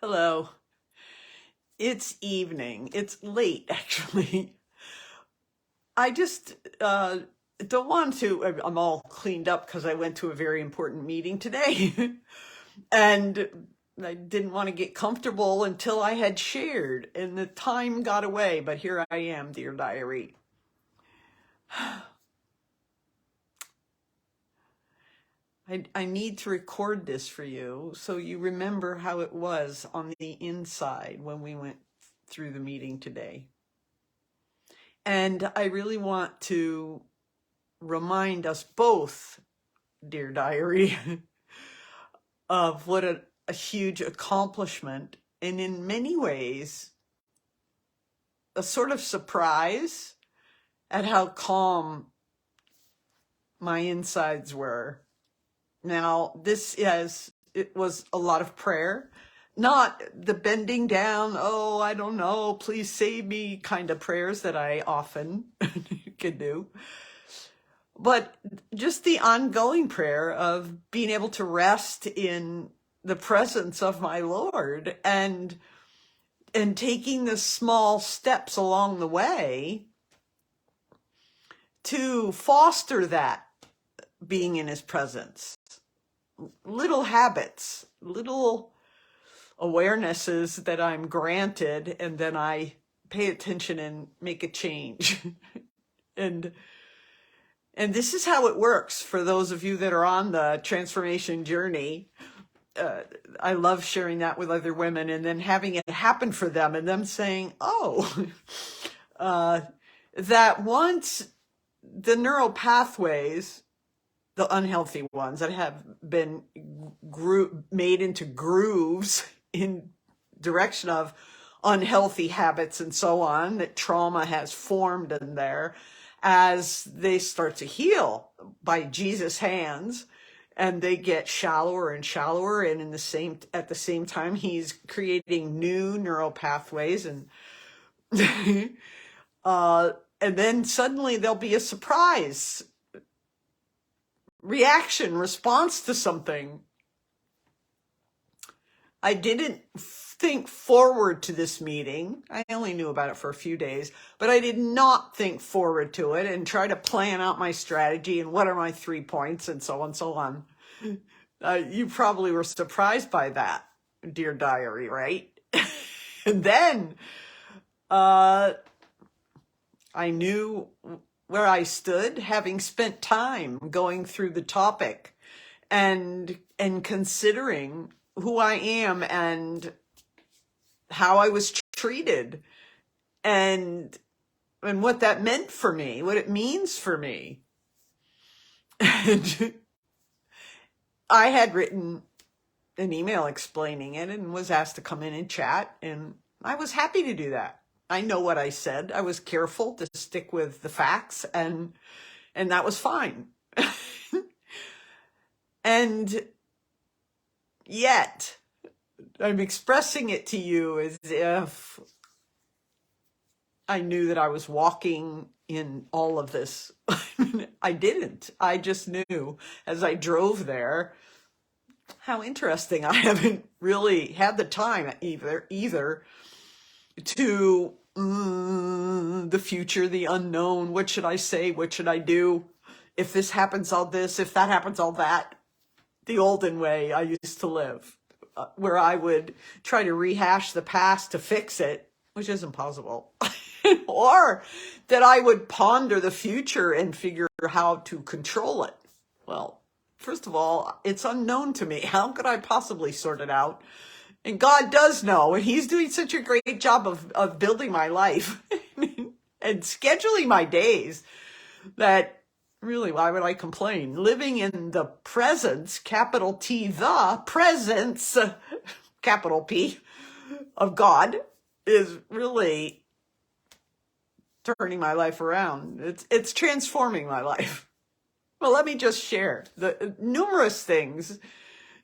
Hello. It's evening. It's late, actually. I just don't want to. I'm all cleaned up because I went to a very important meeting today. And I didn't want to get comfortable until I had shared, and the time got away. But here I am, dear diary. I need to record this for you so you remember how it was on the inside when we went through the meeting today. And I really want to remind us both, dear diary, of what a huge accomplishment, and in many ways, a sort of surprise at how calm my insides were. Now, it was a lot of prayer, not the bending down, oh, I don't know, please save me kind of prayers that I often can do, but just the ongoing prayer of being able to rest in the presence of my Lord and taking the small steps along the way to foster that being in his presence. Little habits, little awarenesses that I'm granted, and then I pay attention and make a change. and this is how it works for those of you that are on the transformation journey. I love sharing that with other women and then having it happen for them and them saying, oh, that once the neural pathways, the unhealthy ones that have been made into grooves in direction of unhealthy habits and so on, that trauma has formed in there, as they start to heal by Jesus' hands, and they get shallower and shallower, and at the same time he's creating new neural pathways, and and then suddenly there'll be a surprise response to something. I didn't think forward to this meeting. I only knew about it for a few days, but I did not think forward to it and try to plan out my strategy and what are my 3 points and so on and so on. You probably were surprised by that, dear diary, right? And then I knew where I stood, having spent time going through the topic and considering who I am and how I was treated and what that meant for me, what it means for me. And I had written an email explaining it and was asked to come in and chat, and I was happy to do that. I know what I said. I was careful to stick with the facts, and that was fine. And yet, I'm expressing it to you as if I knew that I was walking in all of this. I didn't. I just knew as I drove there, how interesting. I haven't really had the time either to the future, the unknown. What should I say? What should I do? If this happens, all this. If that happens, all that. The olden way I used to live, where I would try to rehash the past to fix it, which isn't possible. Or that I would ponder the future and figure how to control it. Well, first of all, it's unknown to me. How could I possibly sort it out? And God does know, and he's doing such a great job of building my life and scheduling my days that really, why would I complain? Living in the presence, capital T, the presence, capital P, of God is really turning my life around. It's transforming my life. Well, let me just share the numerous things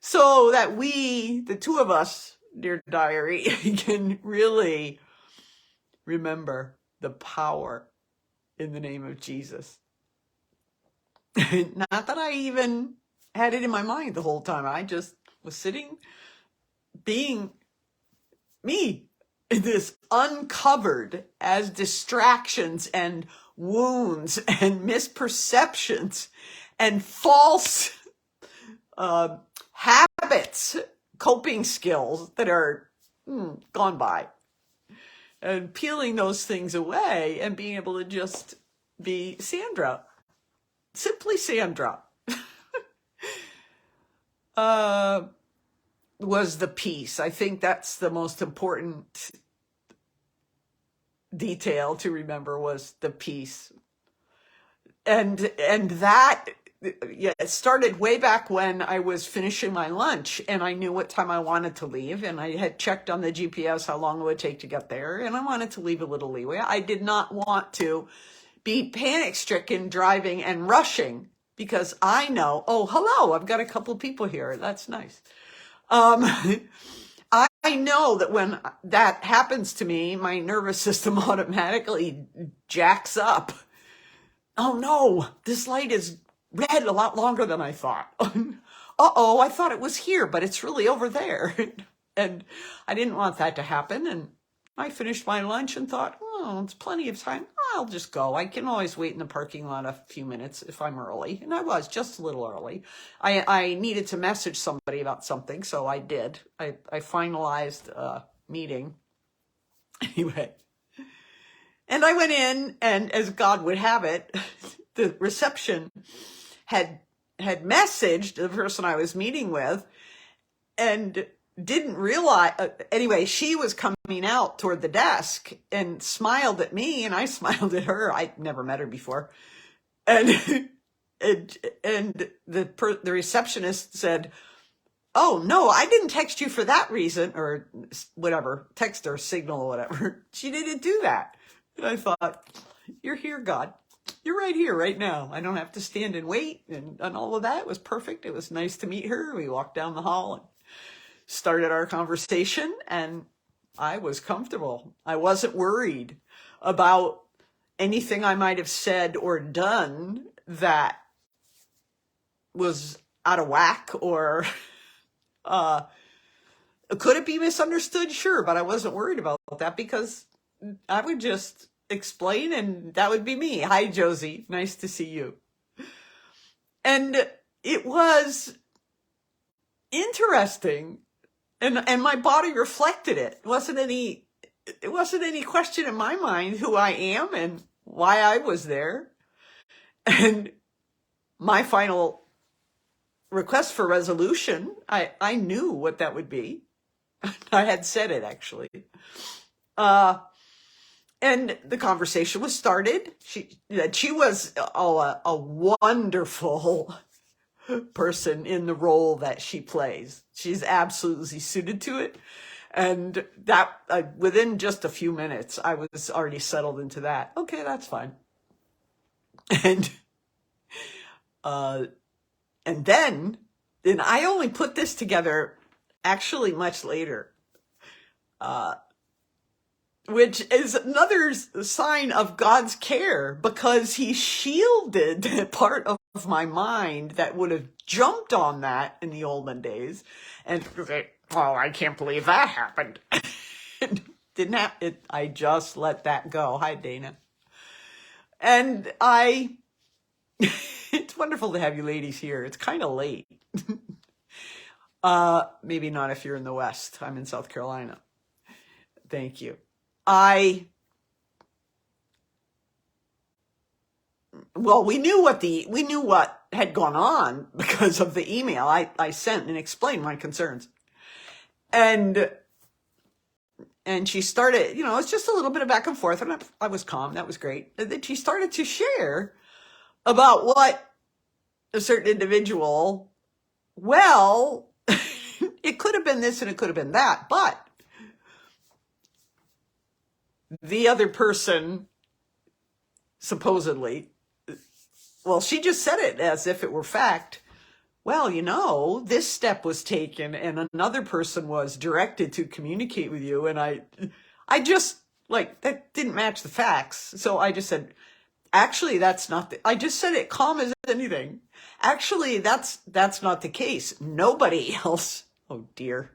so that we, the two of us, dear diary, can really remember the power in the name of Jesus. Not that I even had it in my mind the whole time. I just was sitting, being me, this uncovered as distractions and wounds and misperceptions and false habits, coping skills that are gone by, and peeling those things away and being able to just be Sandra, simply Sandra, was the peace. I think that's the most important detail to remember, was the peace. And that, yeah, it started way back when I was finishing my lunch and I knew what time I wanted to leave, and I had checked on the GPS how long it would take to get there, and I wanted to leave a little leeway. I did not want to be panic stricken driving and rushing, because I know, oh, hello, I've got a couple of people here. That's nice. I know that when that happens to me, my nervous system automatically jacks up. Oh no, this light is red a lot longer than I thought. Uh-oh, I thought it was here, but it's really over there. And I didn't want that to happen. And I finished my lunch and thought, oh, it's plenty of time. I'll just go. I can always wait in the parking lot a few minutes if I'm early. And I was just a little early. I needed to message somebody about something, so I did. I finalized a meeting. Anyway. And I went in, and as God would have it, the reception had messaged the person I was meeting with, and didn't realize, anyway, she was coming out toward the desk and smiled at me, and I smiled at her. I'd never met her before. And the receptionist said, oh, no, I didn't text you for that reason, or whatever, text or signal or whatever. She didn't do that. And I thought, you're here, God. You're right here, right now. I don't have to stand and wait, and all of that. It was perfect. It was nice to meet her. We walked down the hall and started our conversation, and I was comfortable. I wasn't worried about anything I might have said or done that was out of whack, or could it be misunderstood? Sure, but I wasn't worried about that, because I would just explain, and that would be me. Hi, Josie. Nice to see you. And it was interesting. And my body reflected it. It wasn't any question in my mind who I am and why I was there. And my final request for resolution, I knew what that would be. I had said it, actually. And the conversation was started. She was a wonderful person in the role that she plays. She's absolutely suited to it. And that within just a few minutes, I was already settled into that. Okay, that's fine. And then I only put this together actually much later, which is another sign of God's care, because he shielded that part of my mind that would have jumped on that in the olden days and say, oh, I can't believe that happened. Didn't happen. I just let that go. Hi, Dana. And it's wonderful to have you ladies here. It's kind of late. Maybe not if you're in the West. I'm in South Carolina. Thank you. Well, we knew what had gone on because of the email I sent and explained my concerns. And she started, it's just a little bit of back and forth, and I was calm. That was great. And then she started to share about what a certain individual, well, it could have been this and it could have been that, but the other person supposedly, well, she just said it as if it were fact. Well, this step was taken and another person was directed to communicate with you. And I just, that didn't match the facts. So I just said, actually, that's not I just said it calm as anything. Actually, that's not the case. Nobody else, oh dear,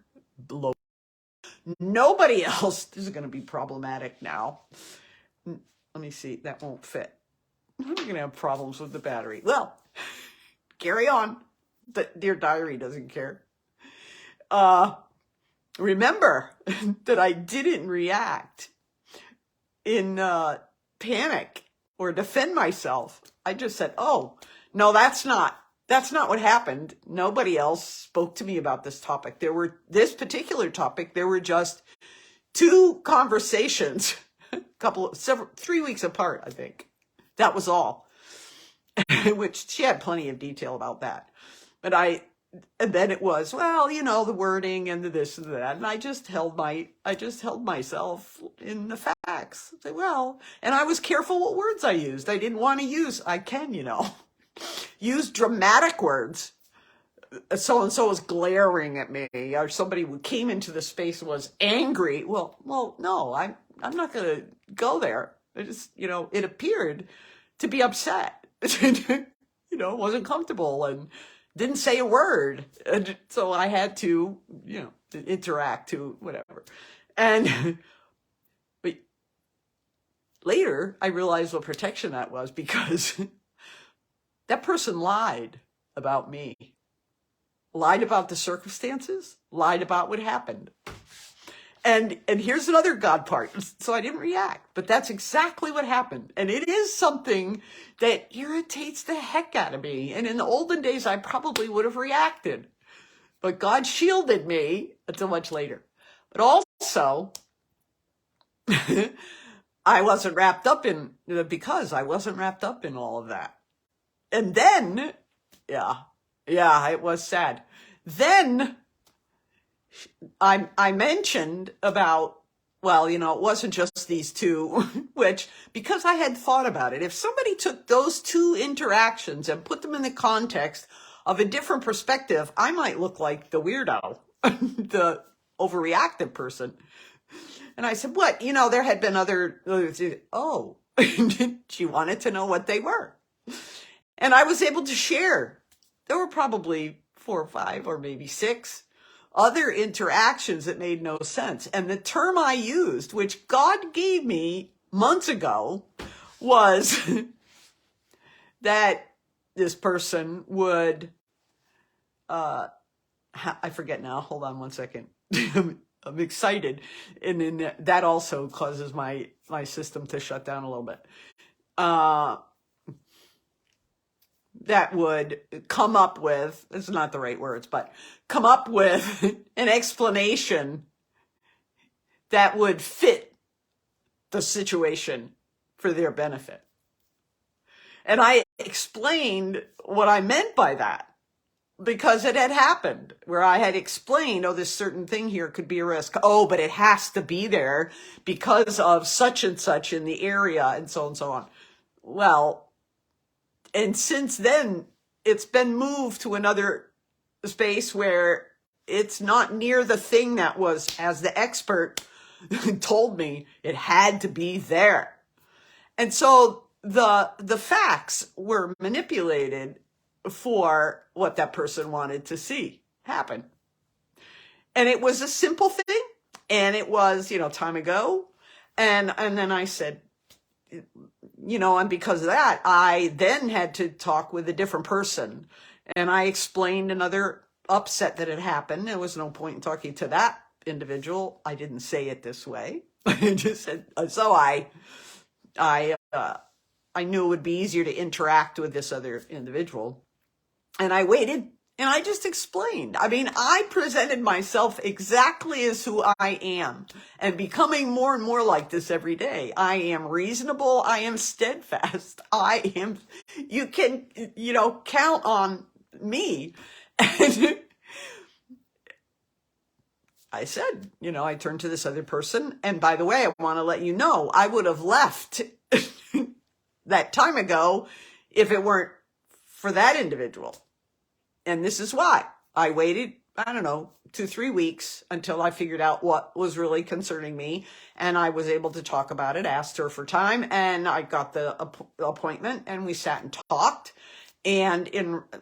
Nobody else, this is going to be problematic now. Let me see, that won't fit. I'm going to have problems with the battery. Well, carry on. The Dear Diary doesn't care. Remember that I didn't react in panic or defend myself. I just said, oh, no, that's not what happened. Nobody else spoke to me about this topic. This particular topic, there were just 2 conversations, 3 weeks apart, I think. That was all. Which she had plenty of detail about that. And then it was, well, the wording and the this and that. And I just held myself in the facts. I said, well, and I was careful what words I used. I didn't want to use dramatic words. So-and-so was glaring at me, or somebody who came into the space and was angry. Well, no, I'm not going to go there. I just, it appeared to be upset. Wasn't comfortable and didn't say a word. And so I had to, interact to whatever. But later I realized what protection that was, because that person lied about me, lied about the circumstances, lied about what happened. And here's another God part. So I didn't react, but that's exactly what happened. And it is something that irritates the heck out of me. And in the olden days, I probably would have reacted, but God shielded me until much later. But also, I wasn't wrapped up in all of that. And then, yeah, it was sad. Then I mentioned about, well, it wasn't just these 2, which, because I had thought about it, if somebody took those 2 interactions and put them in the context of a different perspective, I might look like the weirdo, the overreactive person. And I said, what? There had been other, oh, she wanted to know what they were. And I was able to share. There were probably 4 or 5 or maybe 6 other interactions that made no sense. And the term I used, which God gave me months ago, was that this person would, I forget now, hold on one second. I'm excited. And then that also causes my system to shut down a little bit. That would come up with, it's not the right words, but come up with an explanation that would fit the situation for their benefit. And I explained what I meant by that, because it had happened where I had explained, oh, this certain thing here could be a risk. Oh, but it has to be there because of such and such in the area, and so on and so on. Well, and since then, it's been moved to another space where it's not near the thing that was, as the expert told me, it had to be there. And so the facts were manipulated for what that person wanted to see happen. And it was a simple thing. And it was, time ago. And then I said, and because of that, I then had to talk with a different person. And I explained another upset that had happened. There was no point in talking to that individual. I didn't say it this way. I just said, so I knew it would be easier to interact with this other individual. And I waited and I just explained. I mean, I presented myself exactly as who I am, and becoming more and more like this every day. I am reasonable. I am steadfast. You can, count on me. And I said, I turned to this other person. And by the way, I want to let you know, I would have left that time ago if it weren't for that individual. And this is why I waited, 2-3 weeks until I figured out what was really concerning me. And I was able to talk about it, asked her for time, and I got the appointment, and we sat and talked. And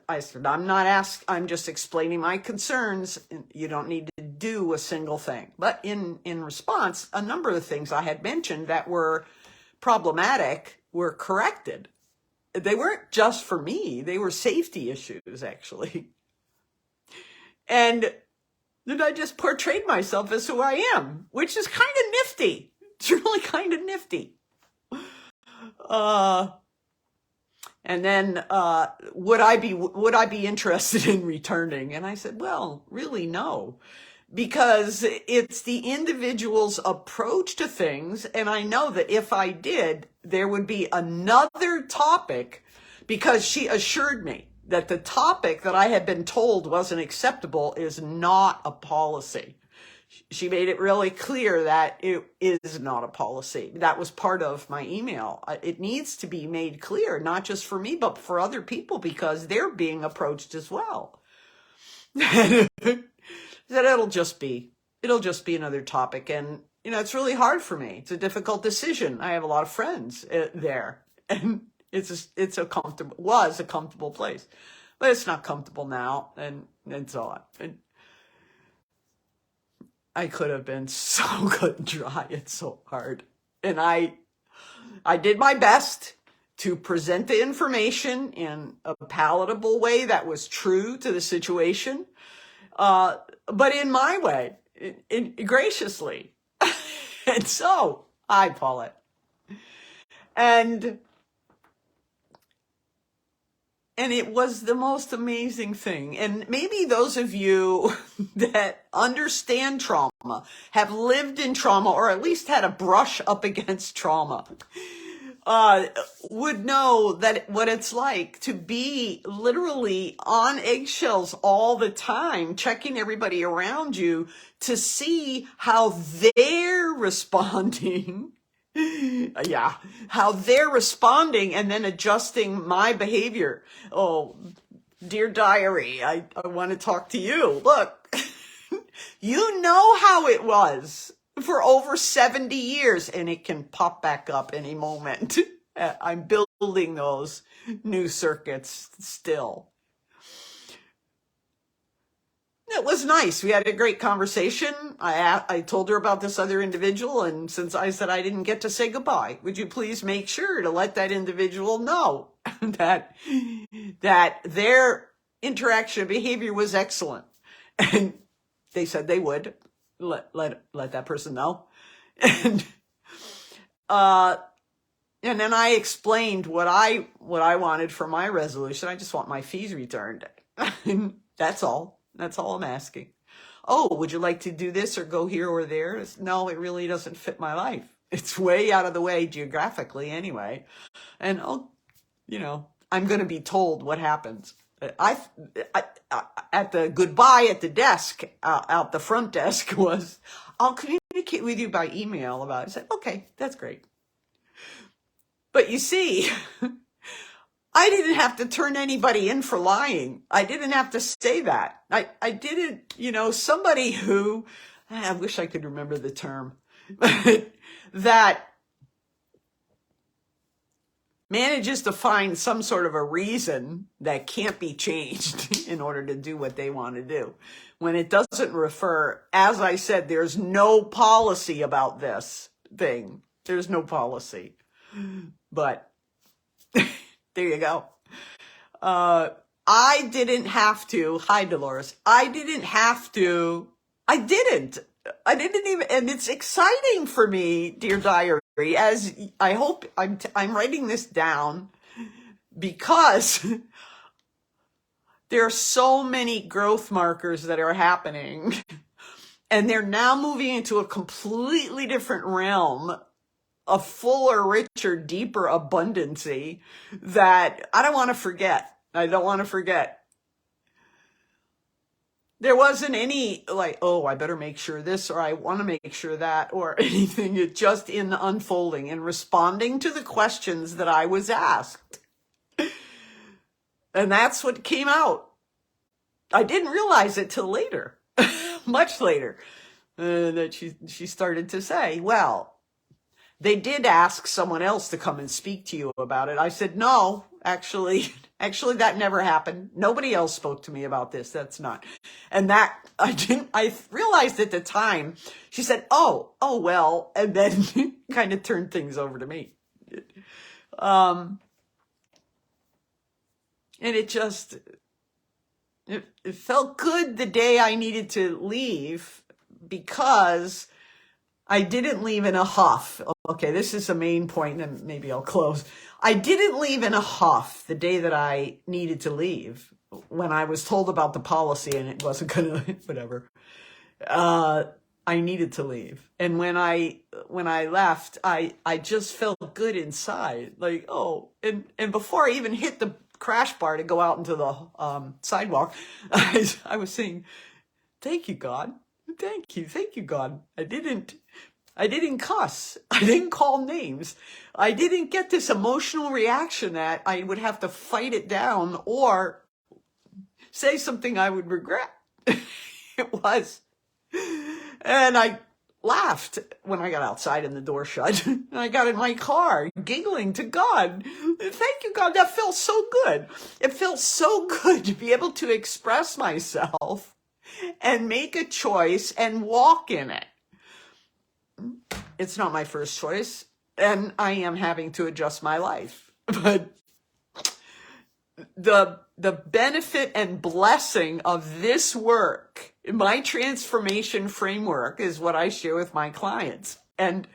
I said, I'm just explaining my concerns. You don't need to do a single thing. But in response, a number of the things I had mentioned that were problematic were corrected. They weren't just for me. They were safety issues, actually. And then I just portrayed myself as who I am, which is kind of nifty. It's really kind of nifty. And then, would I be interested in returning? And I said, well, really, no, because it's the individual's approach to things. And I know that if I did, there would be another topic, because she assured me that the topic that I had been told wasn't acceptable is not a policy. She made it really clear that it is not a policy. That was part of my email. It needs to be made clear, not just for me, but for other people, because they're being approached as well. That it'll just be another topic. And, it's really hard for me. It's a difficult decision. I have a lot of friends there, and was a comfortable place, but it's not comfortable now, and so on. And I could have been so cut and dry. It's so hard. And I did my best to present the information in a palatable way that was true to the situation, but in my way, graciously. And so I pull it. And it was the most amazing thing. And maybe those of you that understand trauma, have lived in trauma, or at least had a brush up against trauma, would know that what it's like to be literally on eggshells all the time, checking everybody around you to see how they're responding. Yeah, how they're responding, and then adjusting my behavior. Oh, dear diary, I want to talk to you. Look, you know how it was for over 70 years, and it can pop back up any moment. I'm building those new circuits still. It was nice. We had a great conversation. I told her about this other individual, and since I said I didn't get to say goodbye, would you please make sure to let that individual know that their interaction behavior was excellent? And they said they would let that person know. And then I explained what I wanted for my resolution. I just want my fees returned. That's all. That's all I'm asking. Oh, would you like to do this or go here or there? No, it really doesn't fit my life. It's way out of the way geographically anyway. And, I'm going to be told what happens. I at the goodbye at the desk, out the front desk was, I'll communicate with you by email about it. I said, okay, that's great. But you see, I didn't have to turn anybody in for lying. I didn't have to say that. I didn't, somebody who, I wish I could remember the term, that manages to find some sort of a reason that can't be changed in order to do what they want to do. When it doesn't refer, as I said, there's no policy about this thing. There's no policy. But there you go. I didn't have to. Hi, Dolores. I didn't even, and it's exciting for me, dear diary, as I hope I'm writing this down, because there are so many growth markers that are happening, and they're now moving into a completely different realm, a fuller, richer, deeper abundancy that I don't want to forget. There wasn't any like, oh, I better make sure this, or I want to make sure that, or anything. It's just in the unfolding and responding to the questions that I was asked. And that's what came out. I didn't realize it till later, much later, that she started to say, well, they did ask someone else to come and speak to you about it. I said, no, actually, that never happened. Nobody else spoke to me about this. That's not. And that, I realized at the time, she said, oh, well, and then kind of turned things over to me. And it just, it felt good the day I needed to leave, because I didn't leave in a huff. Okay, this is the main point, and maybe I'll close. I didn't leave in a huff the day that I needed to leave, when I was told about the policy and it wasn't gonna, whatever. I needed to leave. And when I left, I just felt good inside. Like, oh, and before I even hit the crash bar to go out into the sidewalk, I was saying, thank you, God. Thank you, God. I didn't cuss. I didn't call names. I didn't get this emotional reaction that I would have to fight it down or say something I would regret. It was. And I laughed when I got outside and the door shut. And I got in my car giggling to God. Thank you, God. That felt so good. It felt so good to be able to express myself and make a choice and walk in it. It's not my first choice, and I am having to adjust my life. But the benefit and blessing of this work, my transformation framework, is what I share with my clients. And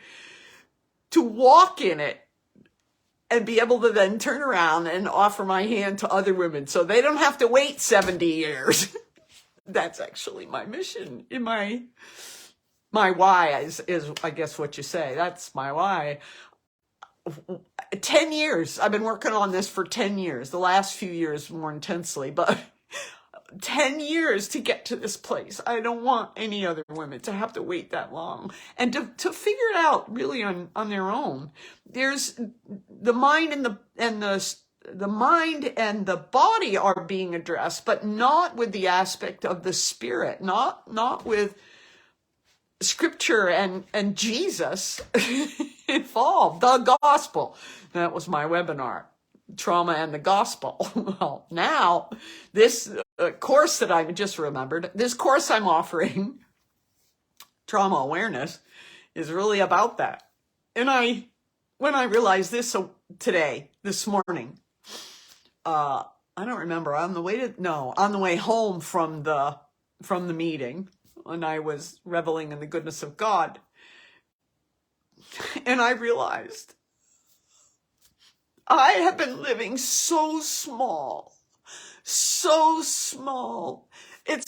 to walk in it and be able to then turn around and offer my hand to other women so they don't have to wait 70 years. That's actually my mission. In my why is I guess what you say. That's my why. 10 years. I've been working on this for 10 years. The last few years more intensely, but 10 years to get to this place. I don't want any other women to have to wait that long and to figure it out really on their own. There's the mind and the mind and the body are being addressed, but not with the aspect of the spirit, not with scripture and Jesus involved. The gospel. That was my webinar, trauma and the gospel. Well, now this course that I just remembered, this course I'm offering, trauma awareness, is really about that. And when I realized this this morning, I don't remember, on the way home from the meeting, and I was reveling in the goodness of God. And I realized I have been living so small. It's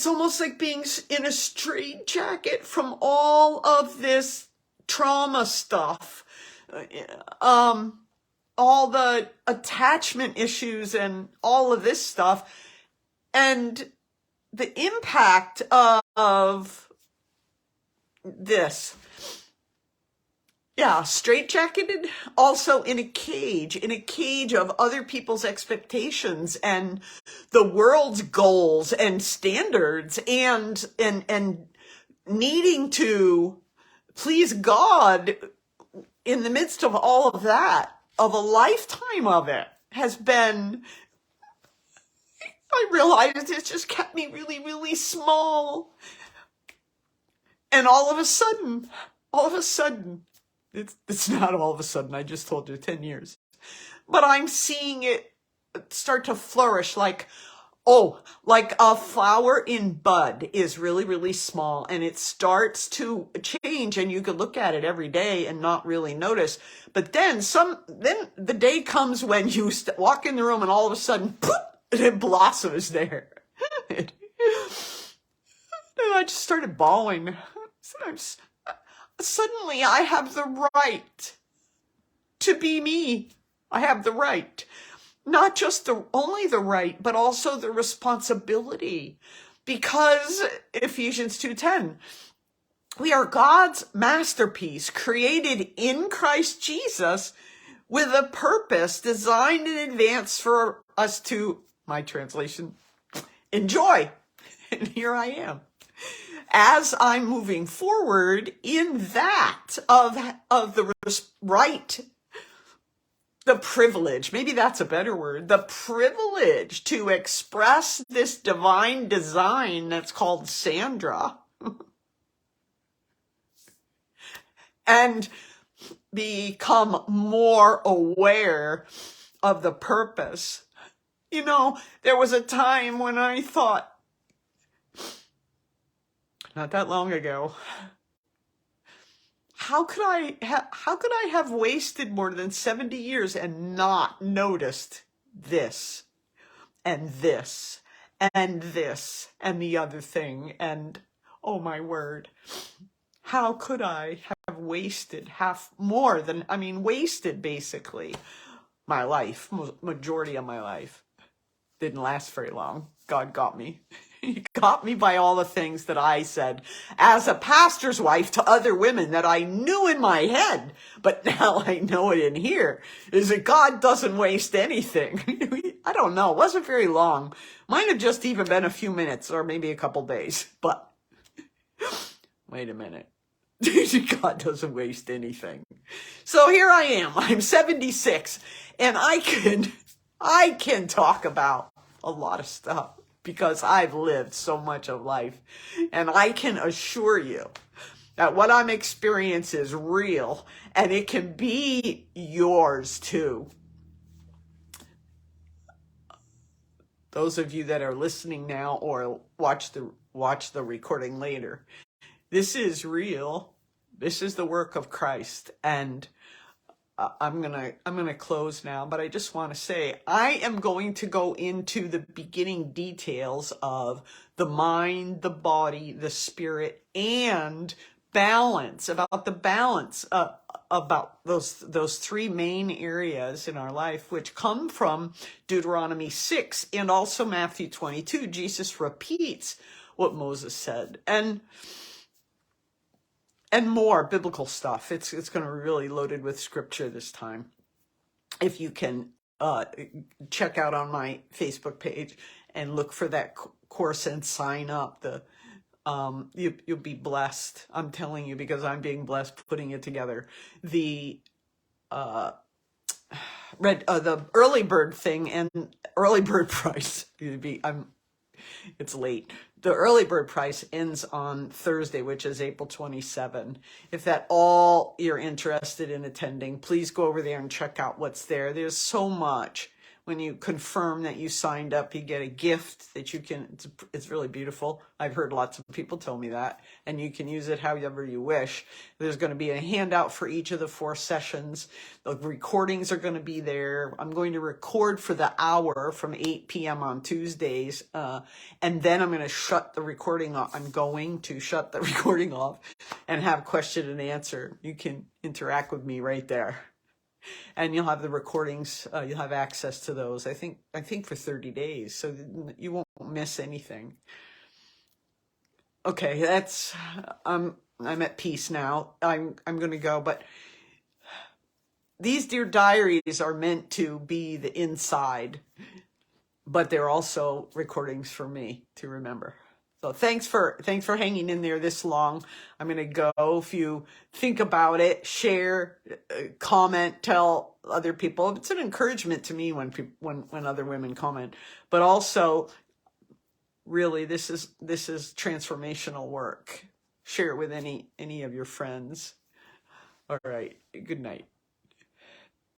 almost like being in a straitjacket from all of this trauma stuff, all the attachment issues and all of this stuff. And the impact of this, straitjacketed, also in a cage of other people's expectations and the world's goals and standards, and needing to please God in the midst of all of that, of a lifetime of it, has been, I realized it's just kept me really, really small. And all of a sudden, it's not all of a sudden, I just told you 10 years, but I'm seeing it start to flourish like a flower in bud is really, really small, and it starts to change, and you could look at it every day and not really notice. But then the day comes when you walk in the room and all of a sudden, poof, it blossoms there. And I just started bawling. Suddenly I have the right to be me. I have the right. Not just only the right, but also the responsibility. Because Ephesians 2:10, we are God's masterpiece, created in Christ Jesus with a purpose designed in advance for us to, my translation, enjoy. And here I am. As I'm moving forward in that of the right, the privilege, maybe that's a better word, the privilege to express this divine design that's called Sandra and become more aware of the purpose. You know, there was a time when I thought, not that long ago, how could I have wasted more than 70 years and not noticed this and this and this and the other thing? And oh my word, how could I have wasted wasted basically my life, majority of my life. Didn't last very long. God got me. He got me by all the things that I said as a pastor's wife to other women that I knew in my head, but now I know it in here, is that God doesn't waste anything. I don't know. It wasn't very long. Might have just even been a few minutes or maybe a couple days, but wait a minute. God doesn't waste anything. So here I am. I'm 76 and I can talk about a lot of stuff because I've lived so much of life. And I can assure you that what I'm experiencing is real and it can be yours too. Those of you that are listening now or watch the recording later, this is real. This is the work of Christ. And I'm gonna close now, but I just want to say I am going to go into the beginning details of the mind, the body, the spirit, and balance, about the balance, about those three main areas in our life, which come from Deuteronomy 6 and also Matthew 22. Jesus repeats what Moses said, and more biblical stuff. It's going to be really loaded with scripture this time. If you can check out on my Facebook page and look for that course and sign up, you'll be blessed. I'm telling you, because I'm being blessed putting it together. The early bird thing and early bird price. It's late. The early bird price ends on Thursday, which is April 27. If that all you're interested in attending, please go over there and check out what's there. There's so much. When you confirm that you signed up, you get a gift that you can, it's really beautiful. I've heard lots of people tell me that, and you can use it however you wish. There's going to be a handout for each of the 4 sessions. The recordings are going to be there. I'm going to record for the hour from 8 p.m. on Tuesdays, and then I'm going to shut the recording off. I'm going to shut the recording off and have question and answer. You can interact with me right there. And you'll have the recordings, you'll have access to those, I think for 30 days, so you won't miss anything. Okay, that's, I'm at peace now. I'm going to go, but these Dear Diaries are meant to be the inside, but they're also recordings for me to remember. So thanks for hanging in there this long. I'm going to go. If you think about it, share, comment, tell other people. It's an encouragement to me when other women comment. But also, really, this is transformational work. Share it with any of your friends. All right. Good night.